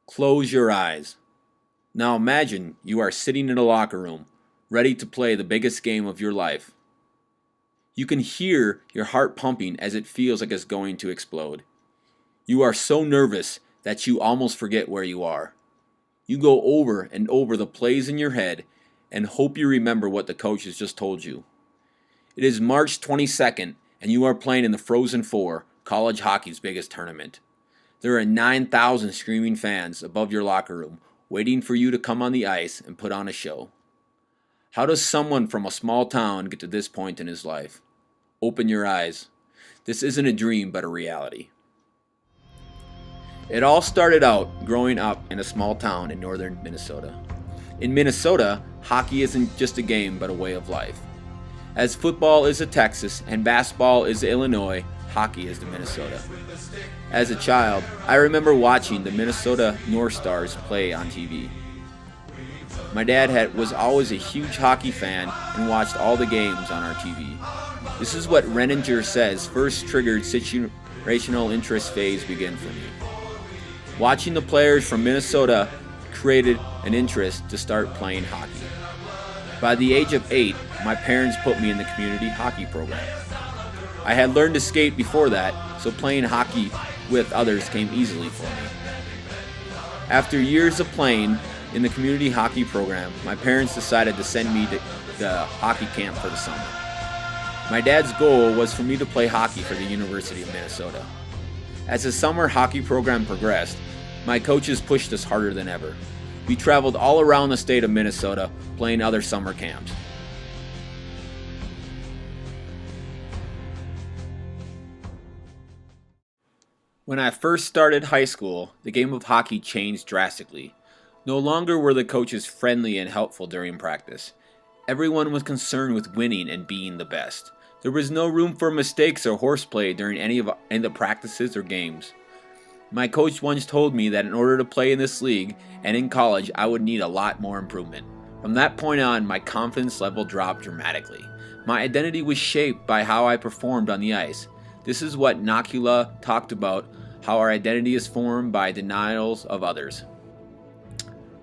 Close your eyes. Now imagine you are sitting in a locker room, ready to play the biggest game of your life. You can hear your heart pumping as it feels like it's going to explode. You are so nervous that you almost forget where you are. You go over and over the plays in your head and hope you remember what the coach has just told you. It is March 22nd and you are playing in the Frozen Four, college hockey's biggest tournament. There are 9,000 screaming fans above your locker room waiting for you to come on the ice and put on a show. How does someone from a small town get to this point in his life? Open your eyes. This isn't a dream but a reality. It all started out growing up in a small town in northern Minnesota. In Minnesota, hockey isn't just a game but a way of life. As football is to Texas and basketball is to Illinois, hockey is to Minnesota. As a child, I remember watching the Minnesota North Stars play on TV. My dad was always a huge hockey fan and watched all the games on our TV. This is what Renninger says first triggered situational interest phase begin for me. Watching the players from Minnesota created an interest to start playing hockey. By the age of 8, my parents put me in the community hockey program. I had learned to skate before that, so playing hockey with others came easily for me. After years of playing in the community hockey program, my parents decided to send me to the hockey camp for the summer. My dad's goal was for me to play hockey for the University of Minnesota. As the summer hockey program progressed, my coaches pushed us harder than ever. We traveled all around the state of Minnesota playing other summer camps. When I first started high school, the game of hockey changed drastically. No longer were the coaches friendly and helpful during practice. Everyone was concerned with winning and being the best. There was no room for mistakes or horseplay during any of the practices or games. My coach once told me that in order to play in this league and in college, I would need a lot more improvement. From that point on, my confidence level dropped dramatically. My identity was shaped by how I performed on the ice. This is what Nakula talked about, how our identity is formed by denials of others.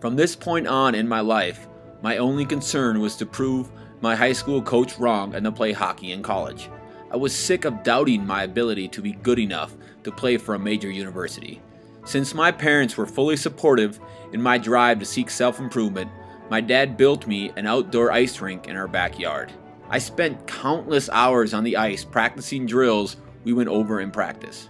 From this point on in my life, my only concern was to prove my high school coach wrong and to play hockey in college. I was sick of doubting my ability to be good enough to play for a major university. Since my parents were fully supportive in my drive to seek self-improvement, my dad built me an outdoor ice rink in our backyard. I spent countless hours on the ice practicing drills we went over in practice.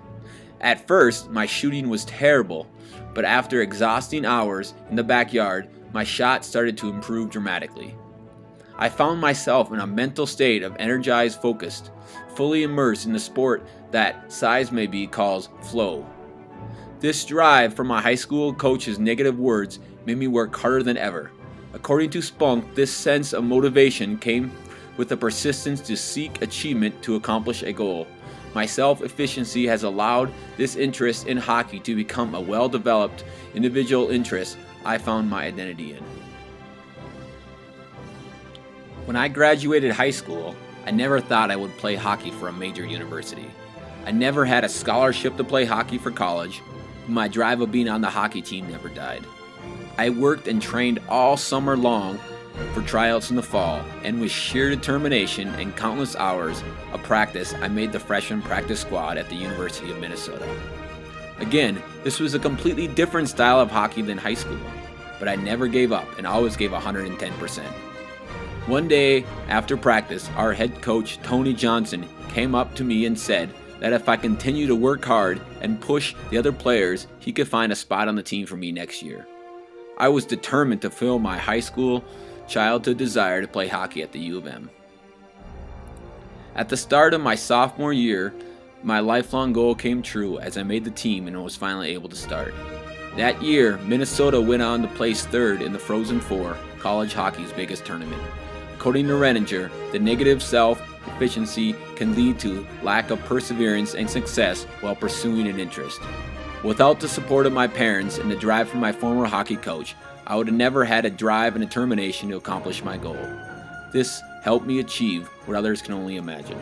At first, my shooting was terrible, but after exhausting hours in the backyard, my shot started to improve dramatically. I found myself in a mental state of energized, focused, fully immersed in the sport that Size Maybe calls flow. This drive from my high school coach's negative words made me work harder than ever. According to Spunk, this sense of motivation came with the persistence to seek achievement to accomplish a goal. My self-efficiency has allowed this interest in hockey to become a well-developed individual interest I found my identity in. When I graduated high school, I never thought I would play hockey for a major university. I never had a scholarship to play hockey for college, but my drive of being on the hockey team never died. I worked and trained all summer long for tryouts in the fall, and with sheer determination and countless hours of practice, I made the freshman practice squad at the University of Minnesota. Again, this was a completely different style of hockey than high school, but I never gave up and always gave 110%. One day after practice, our head coach, Tony Johnson, came up to me and said that if I continue to work hard and push the other players, he could find a spot on the team for me next year. I was determined to fulfill my high school childhood desire to play hockey at the U of M. At the start of my sophomore year, my lifelong goal came true as I made the team and was finally able to start. That year, Minnesota went on to place third in the Frozen Four, college hockey's biggest tournament. According to Renninger, the negative self-efficiency can lead to lack of perseverance and success while pursuing an interest. Without the support of my parents and the drive from my former hockey coach, I would have never had a drive and determination to accomplish my goal. This helped me achieve what others can only imagine.